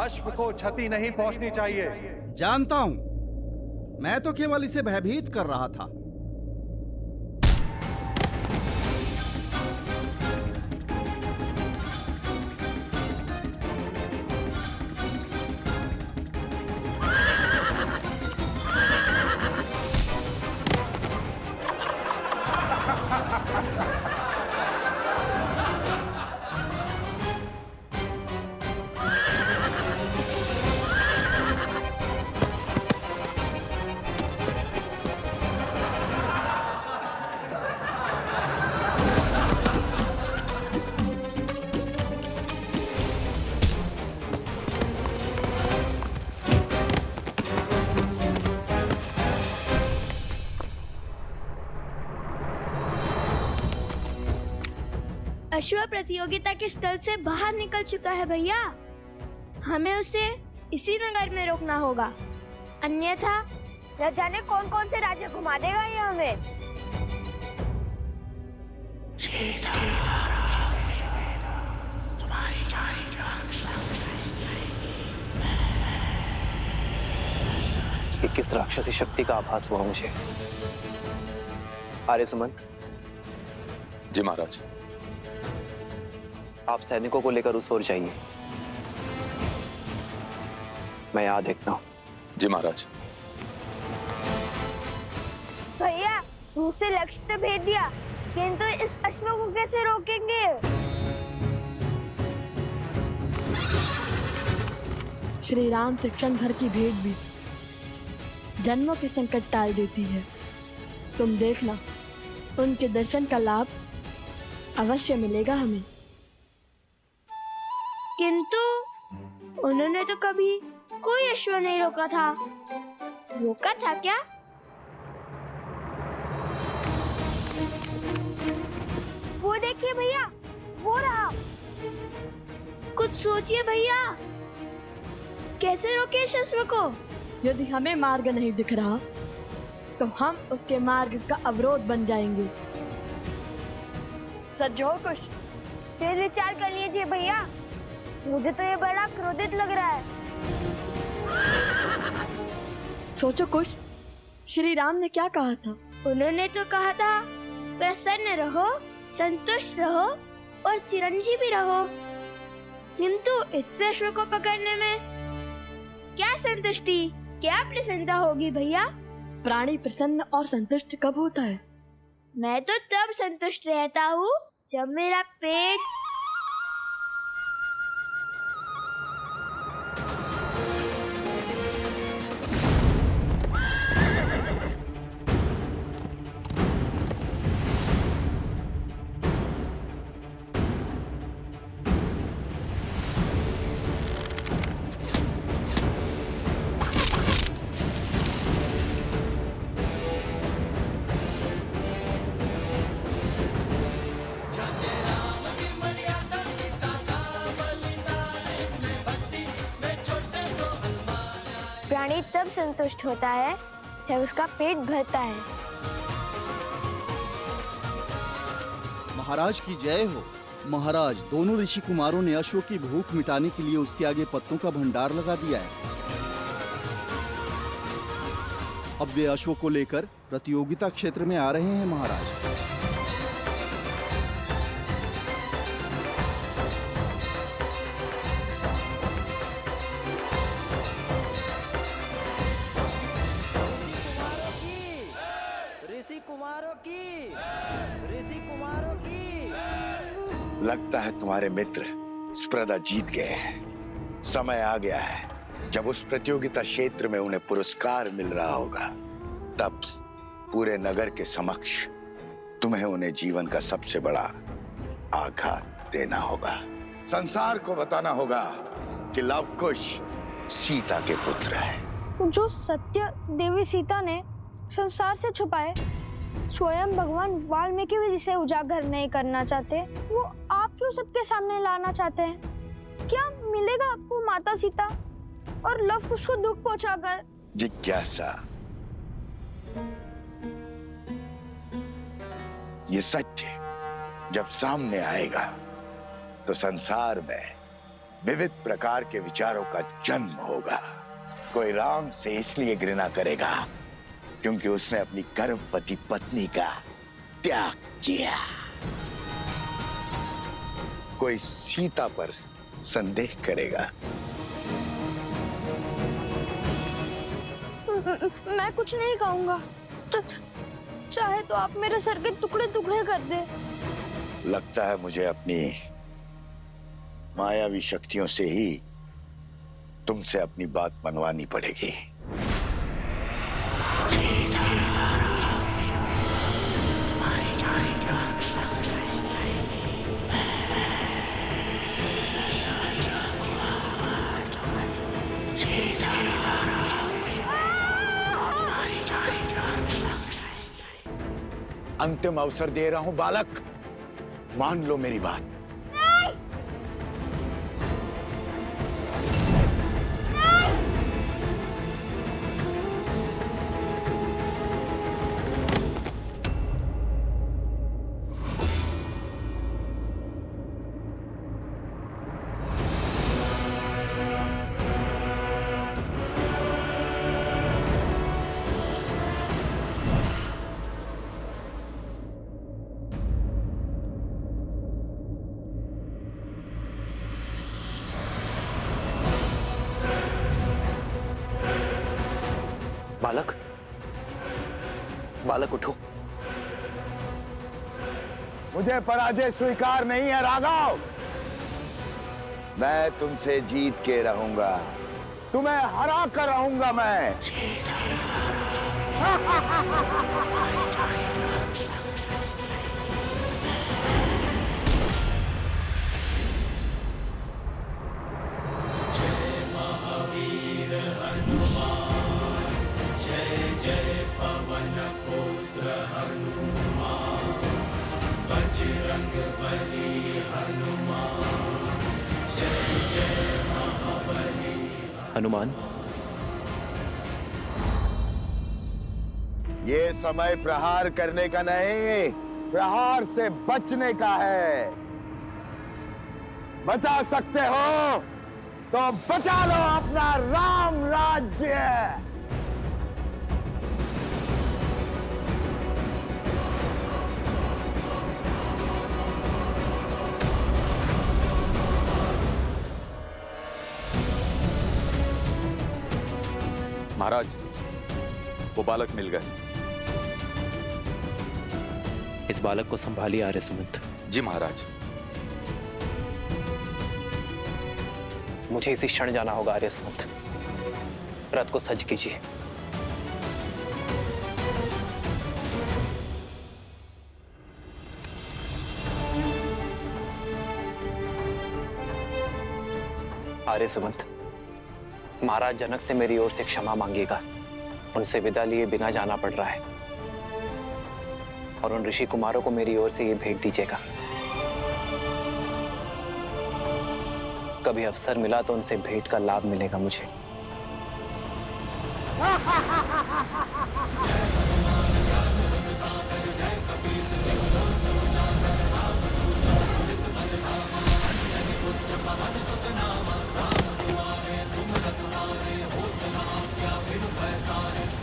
अश्व को क्षति नहीं पहुंचनी चाहिए। जानता हूं, मैं तो केवल इसे भयभीत कर रहा था। अश्व प्रतियोगिता के स्थल से बाहर निकल चुका है भैया। हमें उसे इसी नगर में रोकना होगा, अन्यथा न जाने कौन कौन से राज्य घुमा देगा ये हमें। ये किस राक्षसी शक्ति का आभास हुआ मुझे? आर्य सुमंत। जी महाराज। आप सैनिकों को लेकर उस ओर जाइए, मैं यहां देखता हूं। जी महाराज। भैया मुझसे लक्ष्य तो भेज दिया, किंतु इस अश्व को कैसे रोकेंगे? श्री राम से क्षण भर की भेंट भी जन्मों के संकट टाल देती है। तुम देखना, उनके दर्शन का लाभ अवश्य मिलेगा हमें। किंतु उन्होंने तो कभी कोई अश्व नहीं रोका था। रोका था क्या? वो देखिए भैया, वो रहा। कुछ सोचिए भैया, कैसे रोके इस अश्व को? यदि हमें मार्ग नहीं दिख रहा तो हम उसके मार्ग का अवरोध बन जाएंगे। सज्जो कुछ फिर विचार कर लीजिए भैया, मुझे तो ये बड़ा क्रोधित लग रहा है। सोचो कुछ, श्री राम ने क्या कहा था? उन्होंने तो कहा था प्रसन्न रहो, संतुष्ट रहो और चिरंजीवी रहो। किंतु इस अश्व को पकड़ने में क्या संतुष्टि, क्या प्रसन्नता होगी भैया? प्राणी प्रसन्न और संतुष्ट कब होता है? मैं तो तब संतुष्ट रहता हूँ जब मेरा पेट प्राणी तब संतुष्ट होता है जब उसका पेट भरता है। महाराज की जय हो। महाराज, दोनों ऋषि कुमारों ने अश्व की भूख मिटाने के लिए उसके आगे पत्तों का भंडार लगा दिया है। अब वे अश्व को लेकर प्रतियोगिता क्षेत्र में आ रहे हैं महाराज। लगता है तुम्हारे मित्र स्पर्धा जीत गए हैं। समय आ गया है जब उस प्रतियोगिता क्षेत्र में उन्हें पुरस्कार मिल रहा होगा। तब पूरे नगर के समक्ष तुम्हें उन्हें जीवन का सबसे बड़ा आघात देना होगा। संसार को बताना होगा कि लव कुश सीता के पुत्र है। जो सत्य देवी सीता ने संसार से छुपाए, स्वयं भगवान वाल्मीकि भी जिसे उजागर नहीं करना चाहते, वो आप क्यों सबके सामने लाना चाहते हैं? क्या मिलेगा आपको माता सीता और लव कुश को दुख पहुंचाकर? जिज्ञासा, ये सत्य जब सामने आएगा तो संसार में विविध प्रकार के विचारों का जन्म होगा। कोई राम से इसलिए घृणा करेगा क्योंकि उसने अपनी गर्भवती पत्नी का त्याग किया। कोई सीता पर संदेह करेगा। मैं कुछ नहीं कहूंगा। चाहे तो आप मेरे सर के टुकड़े टुकड़े कर दे। लगता है मुझे अपनी मायावी शक्तियों से ही तुमसे अपनी बात मनवानी पड़ेगी। अंतिम अवसर दे रहा हूं बालक, मान लो मेरी बात। बालक, बालक उठो। मुझे पराजय स्वीकार नहीं है राघव। मैं तुमसे जीत के रहूंगा, तुम्हें हरा कर रहूंगा मैं। हनुमान, ये समय प्रहार करने का नहीं, प्रहार से बचने का है। बचा सकते हो तो बचा लो अपना राम राज्य। महाराज, वो बालक मिल गए। इस बालक को संभालिए आर्य सुमंत। जी महाराज। मुझे इसी क्षण जाना होगा आर्य सुमंत। रथ को सज्ज कीजिए। आर्य सुमंत, महाराज जनक से मेरी ओर से क्षमा मांगिएगा। उनसे विदा लिए बिना जाना पड़ रहा है, और उन ऋषि कुमारों को मेरी ओर से ये भेंट दीजिएगा। कभी अवसर मिला तो उनसे भेंट का लाभ मिलेगा मुझे।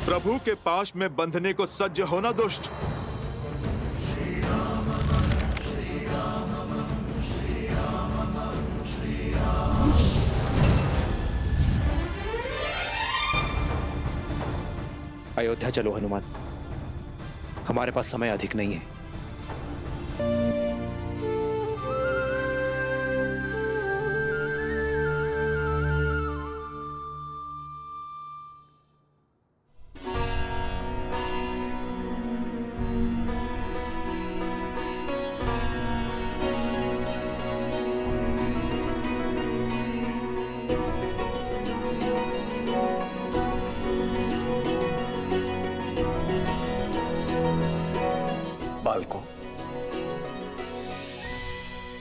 प्रभु के पाश में बंधने को सज्ज होना दुष्ट। अयोध्या चलो हनुमान, हमारे पास समय अधिक नहीं है। बालकों,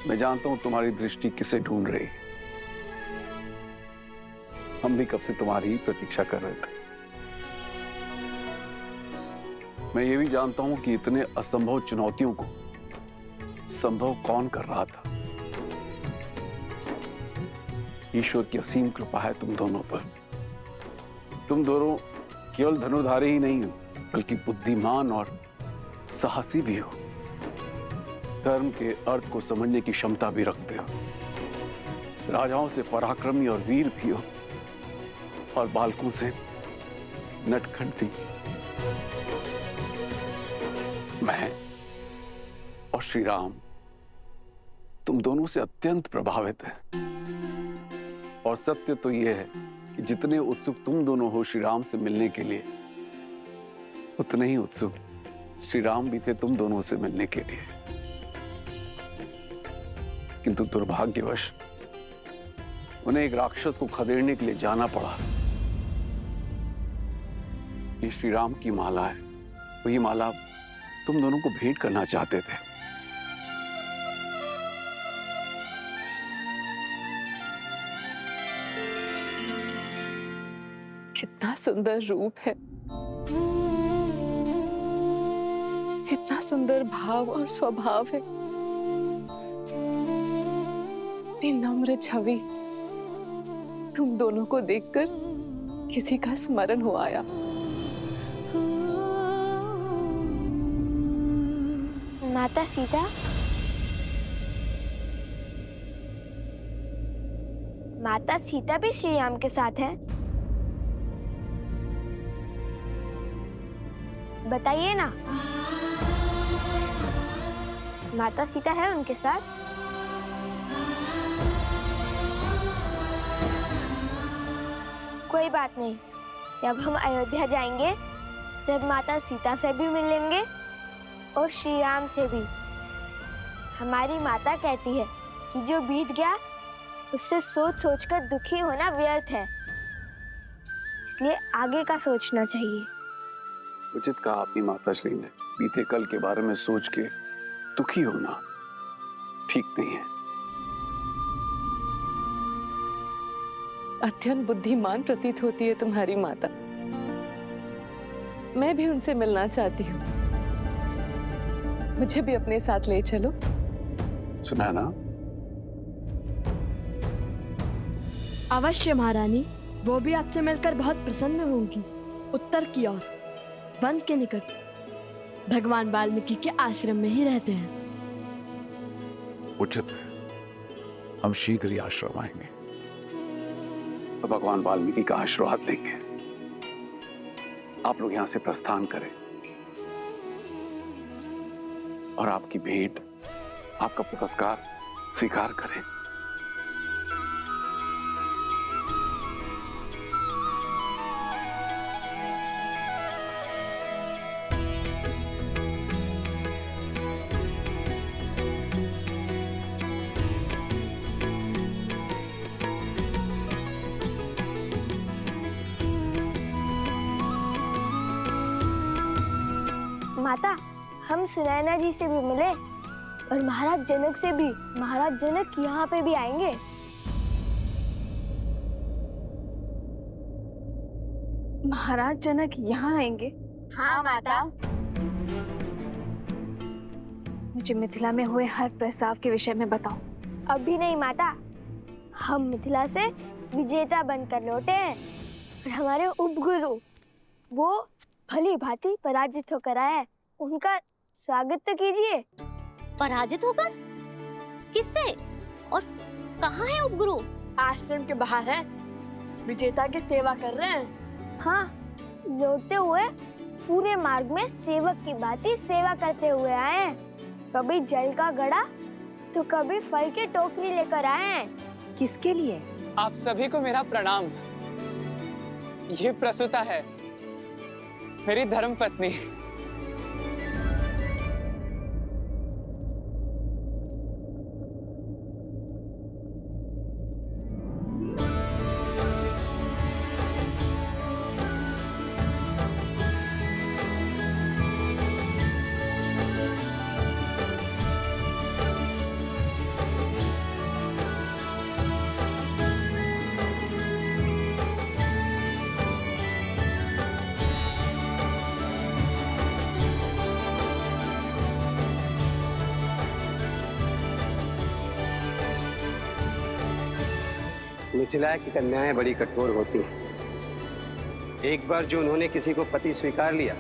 मैं जानता हूं तुम्हारी दृष्टि किसे ढूंढ रही है। हम भी कब से तुम्हारी ही प्रतीक्षा कर रहे थे। मैं ये भी जानता हूं कि इतने असंभव चुनौतियों को संभव कौन कर रहा था। ईश्वर की असीम कृपा है तुम दोनों पर। तुम दोनों केवल धनुर्धारी ही नहीं हो, बल्कि बुद्धिमान और साहसी भी हो। धर्म के अर्थ को समझने की क्षमता भी रखते हो। राजाओं से पराक्रमी और वीर भी हो, और बालकों से नटखट भी। मैं और श्री राम तुम दोनों से अत्यंत प्रभावित हैं। और सत्य तो यह है कि जितने उत्सुक तुम दोनों हो श्री राम से मिलने के लिए, उतने ही उत्सुक श्री राम भी थे तुम दोनों से मिलने के लिए। किंतु दुर्भाग्यवश उन्हें एक राक्षस को खदेड़ने के लिए जाना पड़ा। ये श्री राम की माला है। वही माला तुम दोनों को भेंट करना चाहते थे। कितना सुंदर रूप है, इतना सुंदर भाव और स्वभाव है, इतनी नम्र छवि। तुम दोनों को देखकर किसी का स्मरण हो आया। माता सीता, माता सीता भी श्री राम के साथ है? बताइए ना। माता सीता है उनके साथ? कोई बात नहीं, जब हम अयोध्या जाएंगे तब माता सीता से भी मिलेंगे और श्री राम से भी। हमारी माता कहती है कि जो बीत गया उससे सोच सोचकर दुखी होना व्यर्थ है, इसलिए आगे का सोचना चाहिए। उचित कहा आपकी माताश्री ने। बीते कल के बारे में सोच के दुखी होना ठीक नहीं है। अत्यंत बुद्धिमान प्रतीत होती है तुम्हारी माता। मैं भी उनसे मिलना चाहती हूँ। मुझे भी अपने साथ ले चलो। सुना ना? अवश्य महारानी, वो भी आपसे मिलकर बहुत प्रसन्न होंगी। उत्तर की ओर वन के निकट भगवान वाल्मीकि के आश्रम में ही रहते हैं। उचित है, हम शीघ्र ही आश्रम आएंगे तो भगवान वाल्मीकि का आशीर्वाद देंगे। आप लोग यहां से प्रस्थान करें और आपकी भेंट, आपका पुरस्कार स्वीकार करें। माता, हम सुनैना जी से भी मिले और महाराज जनक से भी। महाराज जनक यहाँ पे भी आएंगे। महाराज जनक यहाँ आएंगे? हाँ माता। मुझे मिथिला में हुए हर प्रस्ताव के विषय में बताओ। अभी नहीं माता, हम मिथिला से विजेता बनकर लौटे हैं और हमारे उपगुरु वो भली भांति पराजित होकर आए। उनका स्वागत तो कीजिए। पराजित होकर? किससे और कहाँ है उपगुरु? आश्रम के बाहर है, विजेता की सेवा कर रहे हैं। हाँ, लौटते हुए पूरे मार्ग में सेवक की भांति सेवा करते हुए आए हैं। कभी जल का घड़ा तो कभी फल की टोकरी लेकर आए हैं। किसके लिए? आप सभी को मेरा प्रणाम। ये प्रसूता है, मेरी धर्मपत्नी। मिथिला की कन्याएं बड़ी कठोर होती हैं। एक बार जो उन्होंने किसी को पति स्वीकार लिया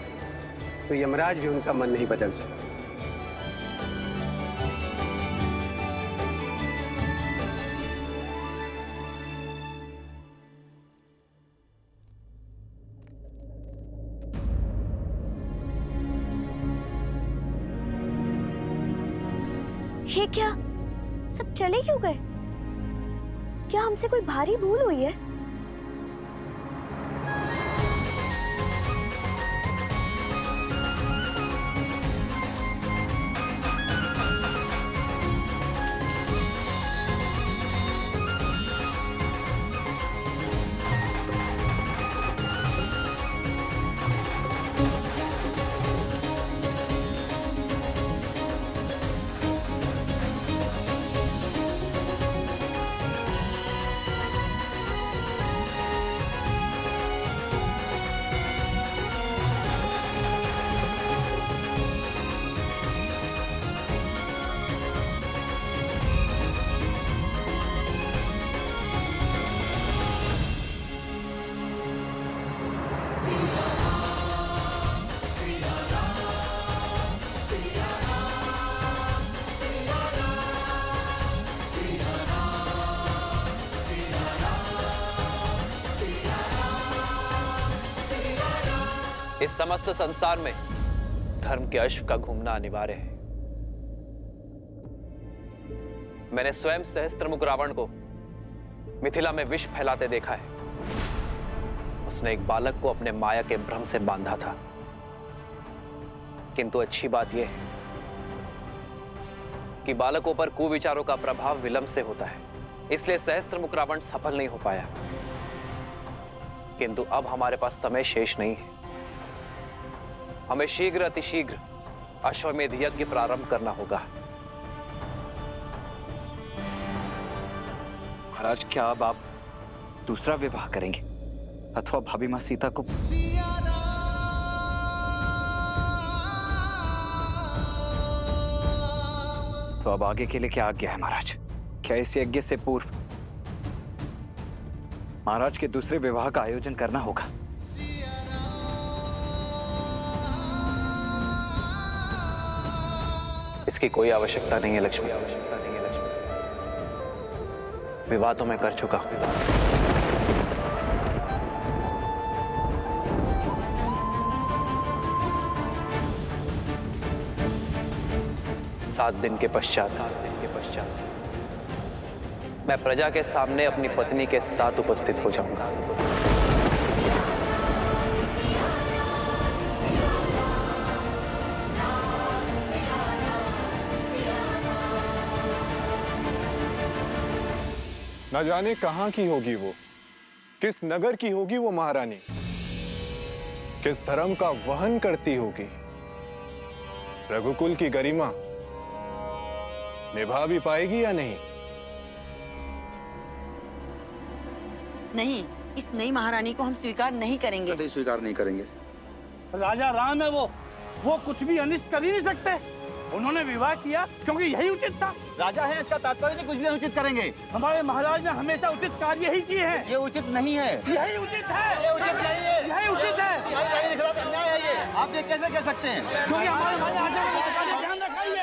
तो यमराज भी उनका मन नहीं बदल सकता। ये क्या? सब चले क्यों गए? क्या हमसे कोई भारी भूल हुई है? इस समस्त संसार में धर्म के अश्व का घूमना अनिवार्य है। मैंने स्वयं सहस्त्रमुख रावण को मिथिला में विष फैलाते देखा है। उसने एक बालक को अपने माया के भ्रम से बांधा था। किंतु अच्छी बात यह है कि बालकों पर कुविचारों का प्रभाव विलंब से होता है, इसलिए सहस्त्रमुख रावण सफल नहीं हो पाया। किंतु अब हमारे पास समय शेष नहीं है। हमें शीघ्र अतिशीघ्र अश्वमेध यज्ञ प्रारंभ करना होगा। महाराज, क्या अब आप दूसरा विवाह करेंगे अथवा भाभी मां सीता को? तो अब आगे के लिए क्या आज्ञा है महाराज? क्या इस यज्ञ से पूर्व महाराज के दूसरे विवाह का आयोजन करना होगा? इसकी कोई आवश्यकता नहीं है लक्ष्मी। विवाह तो मैं कर चुका हूं। सात दिन के पश्चात मैं प्रजा के सामने अपनी पत्नी के साथ उपस्थित हो जाऊंगा। न जाने कहां की होगी वो, किस नगर की होगी वो महारानी, किस धर्म का वहन करती होगी। रघुकुल की गरिमा निभा भी पाएगी या नहीं? नहीं, इस नई महारानी को हम स्वीकार नहीं करेंगे। कभी स्वीकार नहीं करेंगे। राजा राम है वो कुछ भी अनिष्ट कर ही नहीं सकते। उन्होंने विवाह किया क्योंकि यही उचित था। राजा है, इसका तात्पर्य नहीं कुछ भी अनुचित करेंगे। हमारे महाराज ने हमेशा उचित कार्य ही किए हैं। ये उचित नहीं है। यही उचित है। ये उचित नहीं है। यही उचित है। रानी के खिलाफ अन्याय है ये। आप ये कैसे कह सकते हैं? क्योंकि हमारे महाराजा ने ध्यान रखा ही है।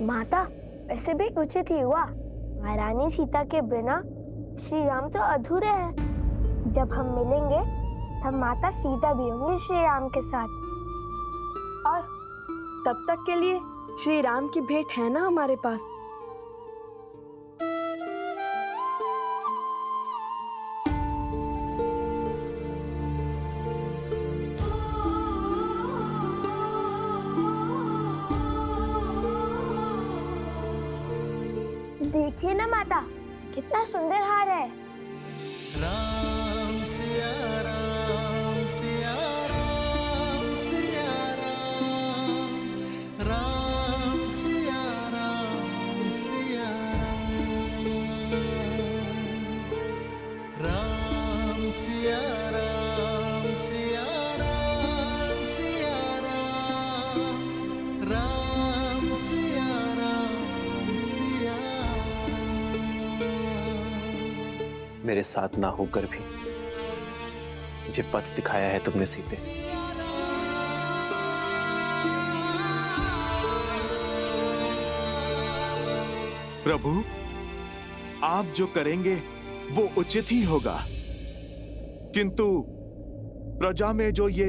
माता, ऐसे भी उचित ही हुआ। महारानी सीता के बिना श्री राम तो अधूरे हैं। जब हम मिलेंगे तब माता सीता भी होंगी श्री राम के साथ। और तब तक के लिए श्री राम की भेंट है ना हमारे पास। देखिए ना माता, कितना सुंदर हार है। राम सिया राम सिया राम सिया राम राम सिया राम सिया राम। मेरे साथ ना होकर भी मुझे पथ दिखाया है तुमने सीते। प्रभु, आप जो करेंगे वो उचित ही होगा, किंतु प्रजा में जो ये